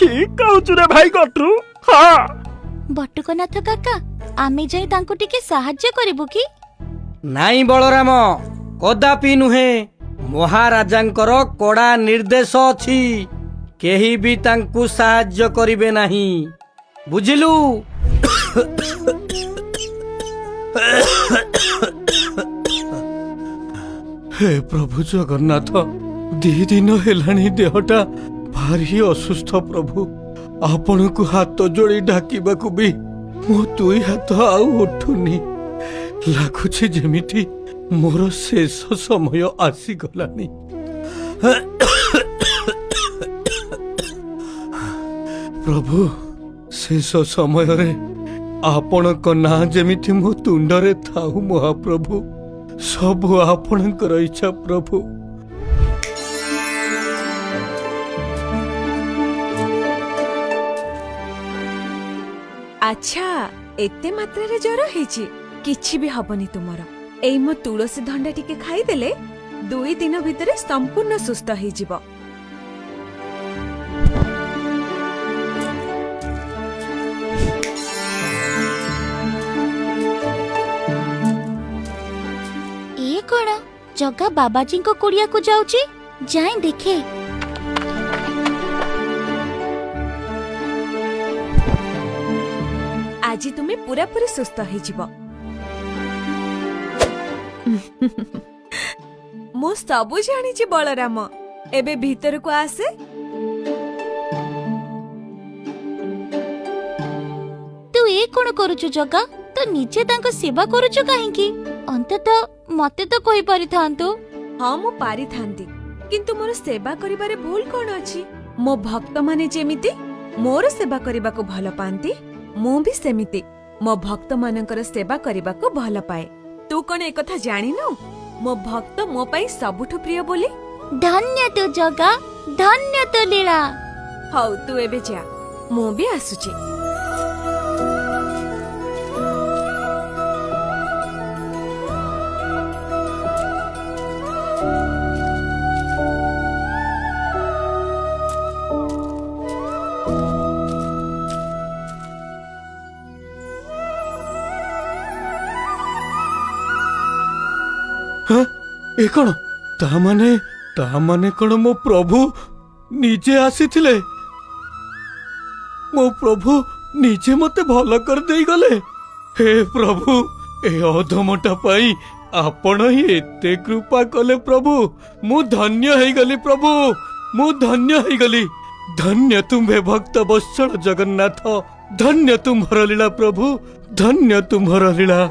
ठीक कहूचु रे भाई गट्रू। हाँ बटुकनाथ काका आमे जाई तांको टिके साहाय्य करिबु कि? नाई बलराम कदापि नुहे। महाराजांकर कड़ा निर्देश अछि केही भी तांकु साहाय्य करिवे नाही बुझिलु। हे प्रभु जगन्नाथ दी दिन हेलानी देहटा भारी असुस्थ प्रभु आपण को हाथ जोड़ी डाकिबाकू भी मो दुई हाथ आउ उठुनी लागुछि जेमिति मोर शेष समय आसी गलानी। प्रभु शेष समय रे आपण को ना जेमिति मो तुंडरे थाउ महाप्रभु सब आपणकर इच्छा प्रभु। अच्छा एते मात्रा रे जर हेची किछि भी हबनी तुमर। एई मो तुलसी धंडा टिके खाई देले 2 दिन भितरे संपूर्ण सुस्थ हे जिवो। ए कोड़ा जगा बाबाजी को कुड़िया को जाउची जाए देखे। आज तुम्हें पूरा पूरी सुस्थ हे जिवो। मो सबु जानी छी बलराम एबे भीतर को आसे। तू ए कोन करूछु जगा तो नीचे तांको सेवा करूछु काहे की? अंततः मते तो कहि पारि थांतु। हां मो पारि थांती किंतु मोर सेवा करिबारे भूल कोन अछि? मो भक्त माने जेमिति मोर सेवा करिबा को भल पांती मो भी सेमिति मो भक्त मानकर सेवा करिबा को भल पाए। तू कोन एक कथा जानि न मो भक्त मो पई सबुठु प्रिय बोली। धन्य तो जगा धन्य तो लीला। हौ तू एबे जा मो भी आसुची। ए कौन ता माने कौन मो प्रभु निजे आसीथिले? मो प्रभु निजे मते भल कर देई गले। हे प्रभु ए अधमटा पाई आपण ही एते कृपा कले प्रभु। मु धन्य हेई गली प्रभु मु धन्य हेई गली। धन्य तुम्हे भक्त वत्सल जगन्नाथ धन्य तुम्हर लीला प्रभु धन्य तुम्हर लीला।